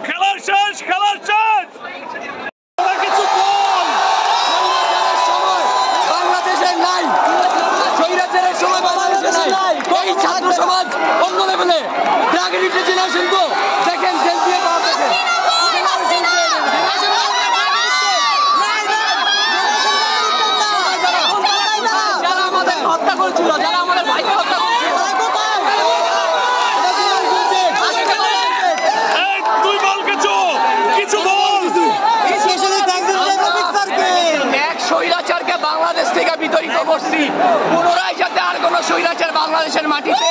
খেলা শেষ, খেলা শেষ। বাংলাদেশের নাই, স্বৈরাচারের সময় বাংলাদেশে নাই। এই ছাত্র সমাজ অন্য লেভেলে ড্রাগনিতে জেনারেশন তো দেখেন জেল দিয়ে পাওয়া দেখেন। যারা আমাদের হত্যা করেছিল, যারা আমাদের ভাইকে হত্যা করেছিল, তুই বল কিছু বল। এক স্বৈরাচারকে বাংলাদেশ থেকে বিতাড়িত করছি, পুনরায় যাতে আর কোনো স্বৈরাচার বাংলাদেশের মাটিতে